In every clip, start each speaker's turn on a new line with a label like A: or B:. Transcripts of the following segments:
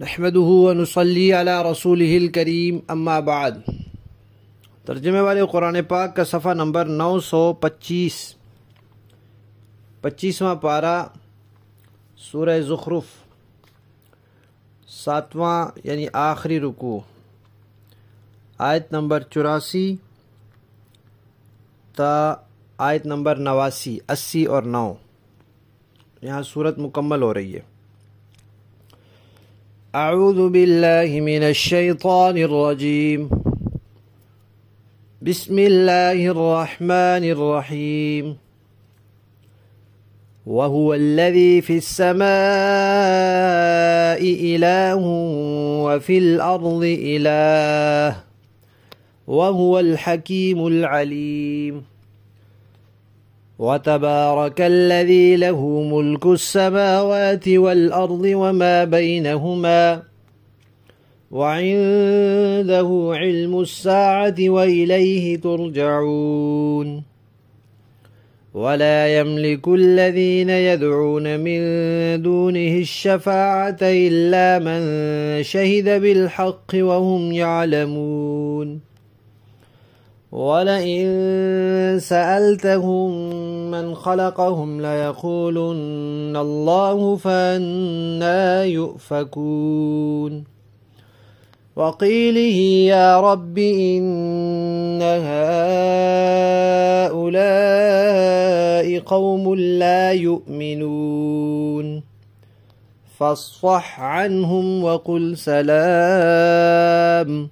A: نحمده ونصلی علی رسولہ الکریم اما بعد۔ ترجمے والے قرآن پاک کا صفحہ نمبر 925، 25واں پارہ سورہ زخرف، 7واں یعنی آخری رکوع، آیت نمبر 84 تا آیت نمبر 89، 80 اور 9۔ یہاں صورت مکمل ہو رہی ہے۔ اعوذ باللہ من الشیطان الرجیم، بسم اللہ الرحمن الرحیم۔ وَهُوَ الَّذِي فِي السَّمَاءِ إِلَٰهٌ وَفِي الْأَرْضِ إِلَٰهٌ وَهُوَ الْحَكِيمُ الْعَلِيمُ۔ وَتَبَارَكَ الَّذِي لَهُ مُلْكُ السَّمَاوَاتِ وَالْأَرْضِ وَمَا بَيْنَهُمَا وَعِندَهُ عِلْمُ السَّاعَةِ وَإِلَيْهِ تُرْجَعُونَ۔ وَلَا يَمْلِكُ الَّذِينَ يَدْعُونَ مِن دُونِهِ الشَّفَاعَةَ إِلَّا مَن شَهِدَ بِالْحَقِّ وَهُمْ يَعْلَمُونَ۔ وَلَئِن سَأَلْتَهُم مَّنْ خَلَقَهُمْ لَيَقُولُنَّ اللَّهُ فَأَنَّىٰ يُؤْفَكُونَ۔ وَقِيلِهِ يَا رَبِّ إِنَّ هَٰؤُلَاءِ قَوْمٌ لَّا يُؤْمِنُونَ فَاصْفَحْ عَنْهُمْ وَقُلْ سَلَامٌ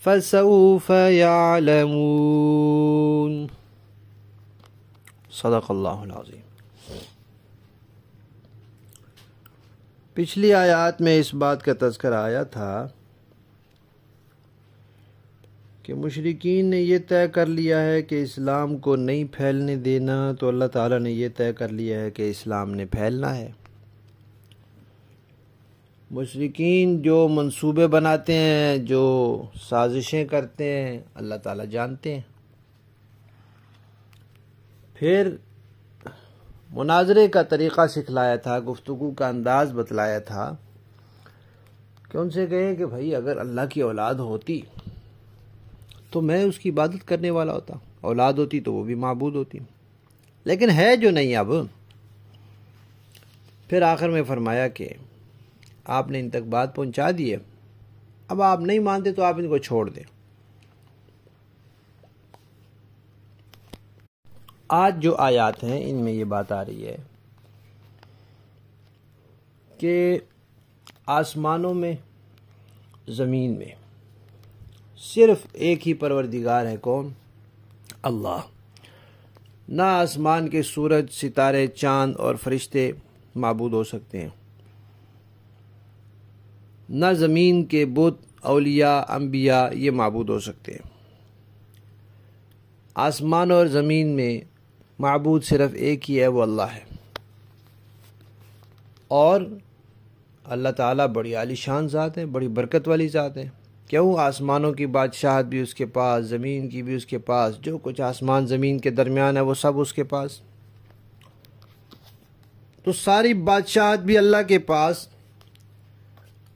A: فَسَوْفَ يَعْلَمُونَ۔ صدق اللہ العظیم۔ پچھلی آیات میں اس بات کا تذکرہ آیا تھا کہ مشرکین نے یہ طے کر لیا ہے کہ اسلام کو نہیں پھیلنے دینا، تو اللہ تعالیٰ نے یہ طے کر لیا ہے کہ اسلام نے پھیلنا ہے۔ مشرکین جو منصوبے بناتے ہیں، جو سازشیں کرتے ہیں، اللہ تعالیٰ جانتے ہیں۔ پھر مناظرے کا طریقہ سکھلایا تھا، گفتگو کا انداز بتلایا تھا کہ ان سے کہیں کہ بھائی اگر اللہ کی اولاد ہوتی تو میں اس کی عبادت کرنے والا ہوتا، اولاد ہوتی تو وہ بھی معبود ہوتی، لیکن ہے جو نہیں۔ اب پھر آخر میں فرمایا کہ آپ نے ان تک بات پہنچا دی ہے، اب آپ نہیں مانتے تو آپ ان کو چھوڑ دیں۔ آج جو آیات ہیں ان میں یہ بات آ رہی ہے کہ آسمانوں میں، زمین میں صرف ایک ہی پروردگار ہے، کون؟ اللہ۔ نہ آسمان کے سورج، ستارے، چاند اور فرشتے معبود ہو سکتے ہیں، نہ زمین کے بت، اولیاء، انبیاء یہ معبود ہو سکتے ہیں۔ آسمان اور زمین میں معبود صرف ایک ہی ہے، وہ اللہ ہے۔ اور اللہ تعالیٰ بڑی عالی شان ذات ہے، بڑی برکت والی ذات ہے۔ کیوں؟ آسمانوں کی بادشاہت بھی اس کے پاس، زمین کی بھی اس کے پاس، جو کچھ آسمان زمین کے درمیان ہے وہ سب اس کے پاس۔ تو ساری بادشاہت بھی اللہ کے پاس،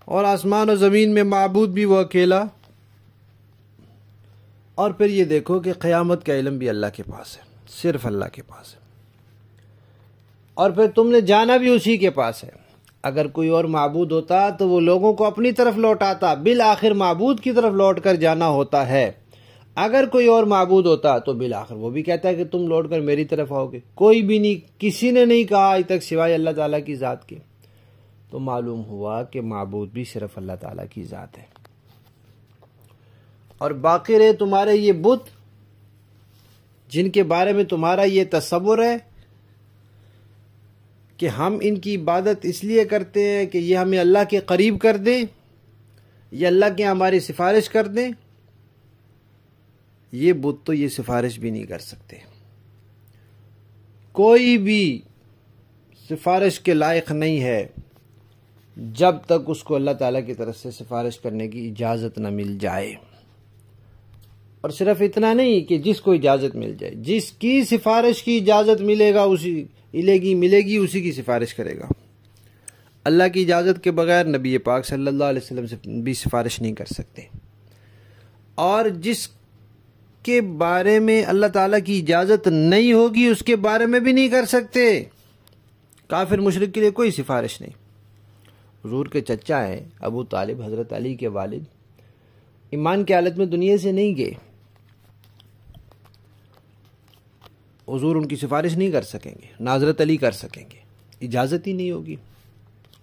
A: اور آسمان و زمین میں معبود بھی وہ اکیلا۔ اور پھر یہ دیکھو کہ قیامت کا علم بھی اللہ کے پاس ہے، صرف اللہ کے پاس ہے۔ اور پھر تم نے جانا بھی اسی کے پاس ہے۔ اگر کوئی اور معبود ہوتا تو وہ لوگوں کو اپنی طرف لوٹاتا، بالآخر معبود کی طرف لوٹ کر جانا ہوتا ہے۔ اگر کوئی اور معبود ہوتا تو بالآخر وہ بھی کہتا ہے کہ تم لوٹ کر میری طرف آؤ گے۔ کوئی بھی نہیں، کسی نے نہیں کہا آج تک سوائے اللہ تعالیٰ کی ذات کے۔ تو معلوم ہوا کہ معبود بھی صرف اللہ تعالیٰ کی ذات ہے۔ اور باقی رہے تمہارے یہ بت جن کے بارے میں تمہارا یہ تصور ہے کہ ہم ان کی عبادت اس لیے کرتے ہیں کہ یہ ہمیں اللہ کے قریب کر دیں، یہ اللہ کے ہماری سفارش کر دیں، یہ بت تو یہ سفارش بھی نہیں کر سکتے۔ کوئی بھی سفارش کے لائق نہیں ہے جب تک اس کو اللہ تعالیٰ کی طرف سے سفارش کرنے کی اجازت نہ مل جائے۔ اور صرف اتنا نہیں کہ جس کو اجازت مل جائے، جس کی سفارش کی اجازت ملے گی اسی کی سفارش کرے گا۔ اللہ کی اجازت کے بغیر نبی پاک صلی اللہ علیہ وسلم سے بھی سفارش نہیں کر سکتے، اور جس کے بارے میں اللہ تعالیٰ کی اجازت نہیں ہوگی اس کے بارے میں بھی نہیں کر سکتے۔ کافر مشرک کے لیے کوئی سفارش نہیں۔ حضور کے چچا ہیں ابو طالب، حضرت علی کے والد، ایمان کی حالت میں دنیا سے نہیں گئے، حضور ان کی سفارش نہیں کر سکیں گے، نہ حضرت علی کر سکیں گے، اجازت ہی نہیں ہوگی۔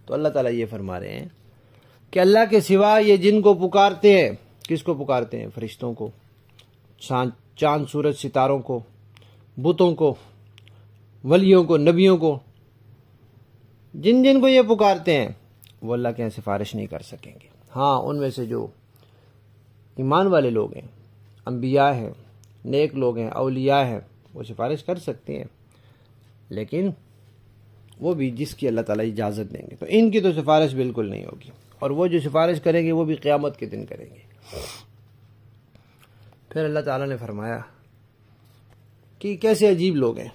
A: تو اللہ تعالیٰ یہ فرما رہے ہیں کہ اللہ کے سوا یہ جن کو پکارتے ہیں، کس کو پکارتے ہیں؟ فرشتوں کو، چاند سورج ستاروں کو، بتوں کو، ولیوں کو، نبیوں کو، جن جن کو یہ پکارتے ہیں وہ اللہ کے یہاں سفارش نہیں کر سکیں گے۔ ہاں، ان میں سے جو ایمان والے لوگ ہیں، انبیاء ہیں، نیک لوگ ہیں، اولیاء ہیں، وہ سفارش کر سکتے ہیں، لیکن وہ بھی جس کی اللہ تعالیٰ اجازت دیں گے۔ تو ان کی تو سفارش بالکل نہیں ہوگی، اور وہ جو سفارش کریں گے وہ بھی قیامت کے دن کریں گے۔ پھر اللہ تعالیٰ نے فرمایا کہ کیسے عجیب لوگ ہیں۔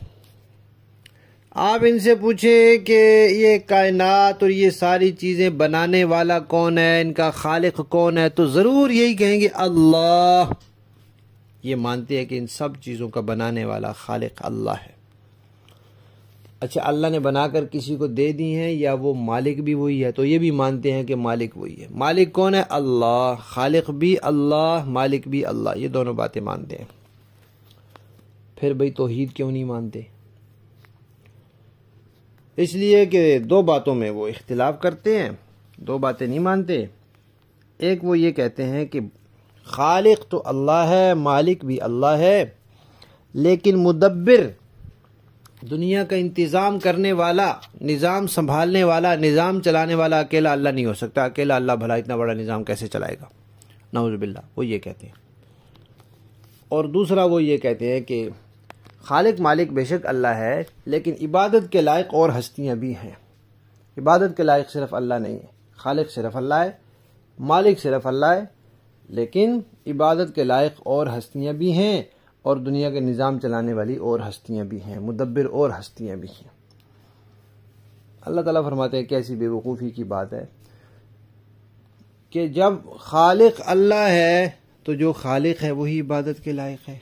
A: آپ ان سے پوچھیں کہ یہ کائنات اور یہ ساری چیزیں بنانے والا کون ہے، ان کا خالق کون ہے، تو ضرور یہی کہیں گے اللہ۔ یہ مانتے ہیں کہ ان سب چیزوں کا بنانے والا خالق اللہ ہے۔ اچھا، اللہ نے بنا کر کسی کو دے دی ہیں یا وہ مالک بھی وہی ہے؟ تو یہ بھی مانتے ہیں کہ مالک وہی ہے۔ مالک کون ہے؟ اللہ۔ خالق بھی اللہ، مالک بھی اللہ، یہ دونوں باتیں مانتے ہیں۔ پھر بھئی توحید کیوں نہیں مانتے؟ اس لیے کہ دو باتوں میں وہ اختلاف کرتے ہیں، دو باتیں نہیں مانتے۔ ایک وہ یہ کہتے ہیں کہ خالق تو اللہ ہے، مالک بھی اللہ ہے، لیکن مدبر، دنیا کا انتظام کرنے والا، نظام سنبھالنے والا، نظام چلانے والا اکیلا اللہ نہیں ہو سکتا۔ اکیلا اللہ بھلا اتنا بڑا نظام کیسے چلائے گا؟ نعوذ باللہ، وہ یہ کہتے ہیں۔ اور دوسرا وہ یہ کہتے ہیں کہ خالق مالک بے شک اللہ ہے، لیکن عبادت کے لائق اور ہستیاں بھی ہیں۔ عبادت کے لائق صرف اللہ نہیں ہے، خالق صرف اللہ ہے، مالک صرف اللہ ہے، لیکن عبادت کے لائق اور ہستیاں بھی ہیں، اور دنیا کے نظام چلانے والی اور ہستیاں بھی ہیں، مدبر اور ہستیاں بھی ہیں۔ اللہ تعالیٰ فرماتے ہیں کیسی بے وقوفی کی بات ہے کہ جب خالق اللہ ہے تو جو خالق ہے وہی عبادت کے لائق ہے،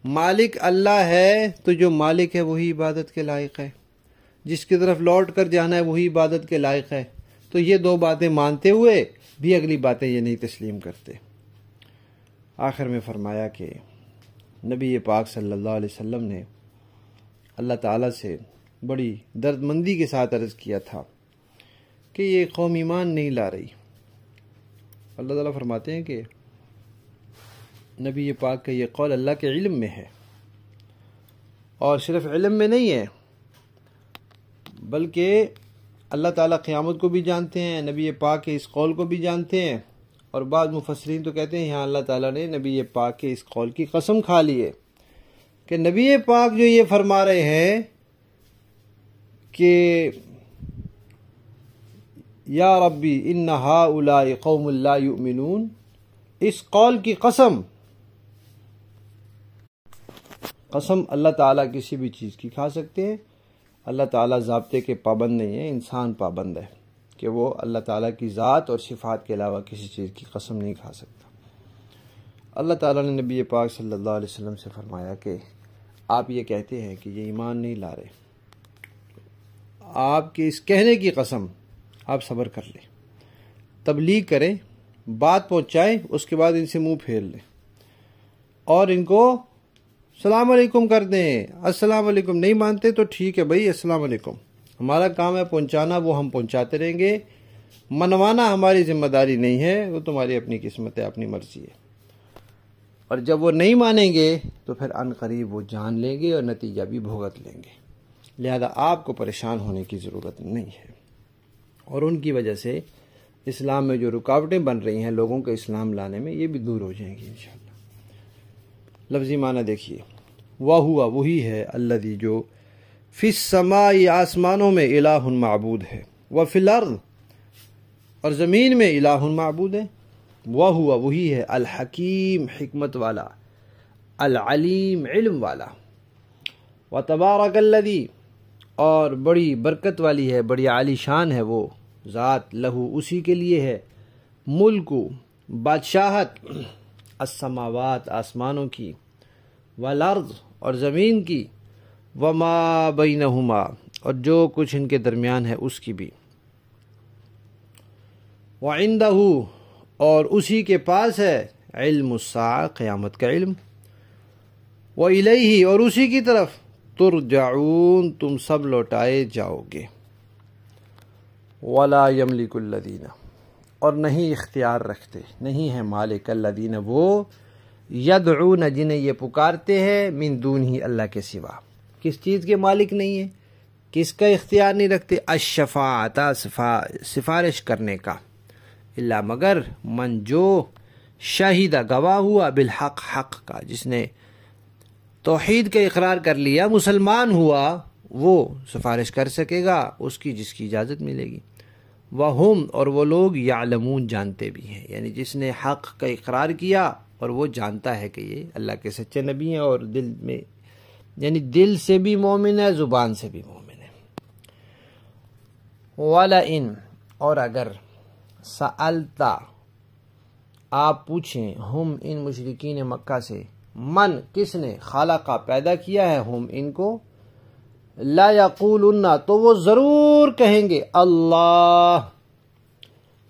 A: مالک اللہ ہے تو جو مالک ہے وہی عبادت کے لائق ہے، جس کی طرف لوٹ کر جانا ہے وہی عبادت کے لائق ہے۔ تو یہ دو باتیں مانتے ہوئے بھی اگلی باتیں یہ نہیں تسلیم کرتے۔ آخر میں فرمایا کہ نبی پاک صلی اللہ علیہ وسلم نے اللہ تعالیٰ سے بڑی درد مندی کے ساتھ عرض کیا تھا کہ یہ قوم ایمان نہیں لا رہی۔ اللہ تعالیٰ فرماتے ہیں کہ نبی پاک کا یہ قول اللہ کے علم میں ہے، اور صرف علم میں نہیں ہے بلکہ اللہ تعالیٰ قیامت کو بھی جانتے ہیں، نبی پاک کے اس قول کو بھی جانتے ہیں، اور بعض مفسرین تو کہتے ہیں یہاں اللہ تعالیٰ نے نبی پاک کے اس قول کی قسم کھا لی ہے کہ نبی پاک جو یہ فرما رہے ہیں کہ یا ربی ان ہؤلاء قوم لا یؤمنون، اس قول کی قسم اللہ تعالیٰ کسی بھی چیز کی کھا سکتے ہیں۔ اللہ تعالیٰ ضابطے کے پابند نہیں ہے، انسان پابند ہے کہ وہ اللہ تعالیٰ کی ذات اور صفات کے علاوہ کسی چیز کی قسم نہیں کھا سکتا۔ اللہ تعالیٰ نے نبی پاک صلی اللہ علیہ وسلم سے فرمایا کہ آپ یہ کہتے ہیں کہ یہ ایمان نہیں لا رہے، آپ کے اس کہنے کی قسم آپ صبر کر لیں، تبلیغ کریں، بات پہنچائیں، اس کے بعد ان سے منہ پھیر لیں اور ان کو السلام علیکم کر دیں۔ السلام علیکم نہیں مانتے تو ٹھیک ہے بھائی، السلام علیکم، ہمارا کام ہے پہنچانا، وہ ہم پہنچاتے رہیں گے، منوانا ہماری ذمہ داری نہیں ہے، وہ تمہاری اپنی قسمت ہے، اپنی مرضی ہے۔ اور جب وہ نہیں مانیں گے تو پھر ان قریب وہ جان لیں گے اور نتیجہ بھی بھگت لیں گے، لہذا آپ کو پریشان ہونے کی ضرورت نہیں ہے۔ اور ان کی وجہ سے اسلام میں جو رکاوٹیں بن رہی ہیں لوگوں کو اسلام لانے میں، یہ بھی دور ہو جائیں گی انشاءاللہ۔ لفظی معنی دیکھیے، وَهُوَ وہی ہے، الذی جو فی السماء آسمانوں میں الہ معبود ہے، وفی الارض اور زمین میں الہ معبود ہے، وَهُوَ وہی ہے، الحکیم حکمت والا، العلیم علم والا، وتبارک الذی اور بڑی برکت والی ہے، بڑی عالی شان ہے وہ ذات، لہو اسی کے لیے ہے، ملکو بادشاہت، السماوات آسمانوں کی، والارض اور زمین کی، وما بینہما اور جو کچھ ان کے درمیان ہے اس کی بھی، وعندہ اور اسی کے پاس ہے، علم الساعہ قیامت کا علم، وإلیہ اور اسی کی طرف، ترجعون تم سب لوٹائے جاؤ گے، ولا یملک الذین اور نہیں اختیار رکھتے، نہیں ہے مالک، الذین وہ، یدعون جنہیں یہ پکارتے ہیں، من دونہ اللہ کے سوا، کس چیز کے مالک نہیں ہے، کس کا اختیار نہیں رکھتے، الشفاعۃ سفارش کرنے کا، الا مگر، من جو، شہید گواہ ہوا، بالحق حق کا، جس نے توحید کا اقرار کر لیا، مسلمان ہوا، وہ سفارش کر سکے گا، اس کی جس کی اجازت ملے گی، وہم اور وہ لوگ، یعلمون جانتے بھی ہیں، یعنی جس نے حق کا اقرار کیا اور وہ جانتا ہے کہ یہ اللہ کے سچے نبی ہیں، اور دل میں یعنی دل سے بھی مومن ہے، زبان سے بھی مومن ہے، وَلَئِن اور اگر، سألتا آپ پوچھیں، ہم ان مشرکین مکہ سے، من کس نے، خالقہ پیدا کیا ہے، ہم ان کو، لا یقولن تو وہ ضرور کہیں گے، اللہ،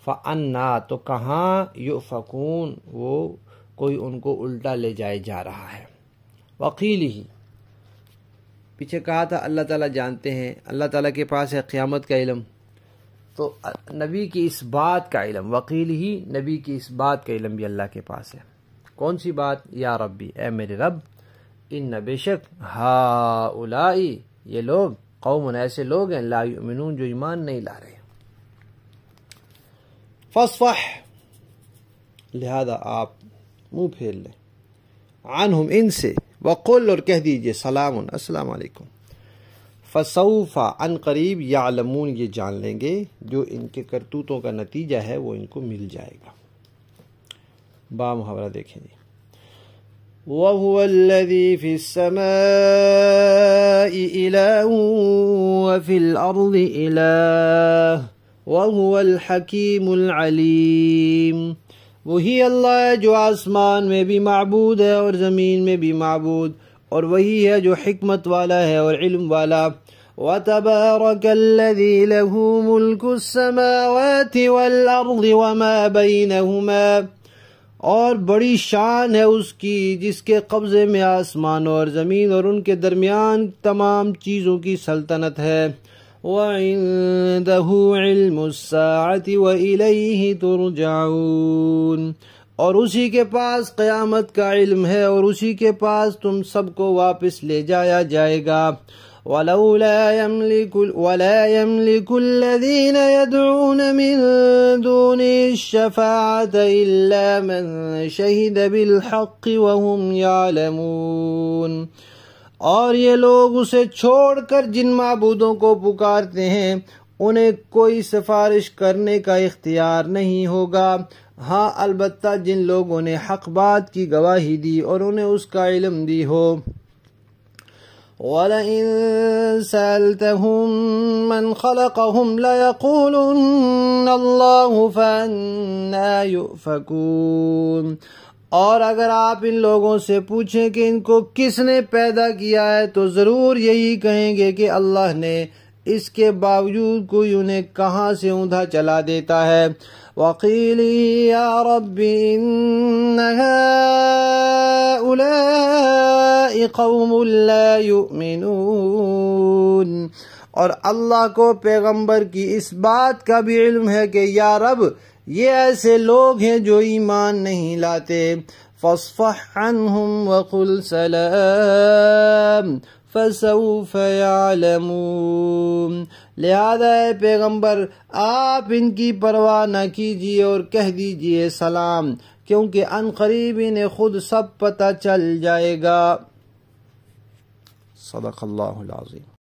A: فانا تو کہاں، یؤفکون وہ کوئی ان کو الٹا لے جائے جا رہا ہے، وقیلہ پیچھے کہا تھا اللہ تعالیٰ جانتے ہیں، اللہ تعالیٰ کے پاس ہے قیامت کا علم، تو نبی کی اس بات کا علم، وقیلہ نبی کی اس بات کا علم بھی اللہ کے پاس ہے، کون سی بات، یا ربی اے میرے رب، ان بے شک، ہؤلائی یہ لوگ، قوم ایسے لوگ ہیں، لا یؤمنون جو ایمان نہیں لا رہے، فاصفح لہذا آپ منہ پھیر لیں، عنہم ان سے، وقل اور کہہ دیجئے، سلام السلام علیکم، فسوف عن قریب، یعلمون یہ جان لیں گے، جو ان کے کرتوتوں کا نتیجہ ہے وہ ان کو مل جائے گا۔ با محاورہ دیکھیں جی، وَهُوَ الَّذِي فِي السَّمَاءِ إِلَٰهٌ وَفِي الْأَرْضِ إِلَٰهٌ وَهُوَ الْحَكِيمُ الْعَلِيمُ وہی اللہ ہے جو آسمان میں بھی معبود ہے اور زمین میں بھی معبود، اور وہی ہے جو حکمت والا ہے اور علم والا، وَتَبَارَكَ الَّذِي لَهُ مُلْكُ السَّمَاوَاتِ وَالْأَرْضِ وَمَا بَيْنَهُمَا اور بڑی شان ہے اس کی جس کے قبضے میں آسمان اور زمین اور ان کے درمیان تمام چیزوں کی سلطنت ہے، وَعِندَهُ عِلْمُ السَّاعَةِ وَإِلَيْهِ تُرْجَعُونَ اور اسی کے پاس قیامت کا علم ہے اور اسی کے پاس تم سب کو واپس لے جایا جائے گا، وَلَا يَمْلِكُ الَّذِينَ يَدْعُونَ مِن دُونِهِ الشَّفَاعَةَ إِلَّا مَن شَهِدَ بِالْحَقِّ وَهُمْ يَعْلَمُونَ اور یہ لوگ اسے چھوڑ کر جن معبودوں کو پکارتے ہیں انہیں کوئی سفارش کرنے کا اختیار نہیں ہوگا، ہاں البتہ جن لوگوں نے حق بات کی گواہی دی اور انہیں اس کا علم دی ہو، وَلَئِن سَأَلْتَهُم مَّنْ خَلَقَهُمْ لَيَقُولُنَّ اللَّهُ فَأَنَّىٰ يُؤْفَكُونَ اور اگر آپ ان لوگوں سے پوچھیں کہ ان کو کس نے پیدا کیا ہے تو ضرور یہی کہیں گے کہ اللہ نے، اس کے باوجود کوئی انہیں کہاں سے اوندا چلا دیتا ہے، وَقِيلِ يَا رَبِّ إِنَّ هَٰؤُلَاءِ قَوْمٌ لَا يُؤْمِنُونَ اور اللہ کو پیغمبر کی اس بات کا بھی علم ہے کہ یا رب یہ ایسے لوگ ہیں جو ایمان نہیں لاتے، فاصفح عنہم وقل سلام فسوف يعلمون لہذا اے پیغمبر آپ ان کی پرواہ نہ کیجیے اور کہہ دیجیے سلام، کیونکہ ان قریب انہیں خود سب پتہ چل جائے گا۔ صدق اللہ العظیم۔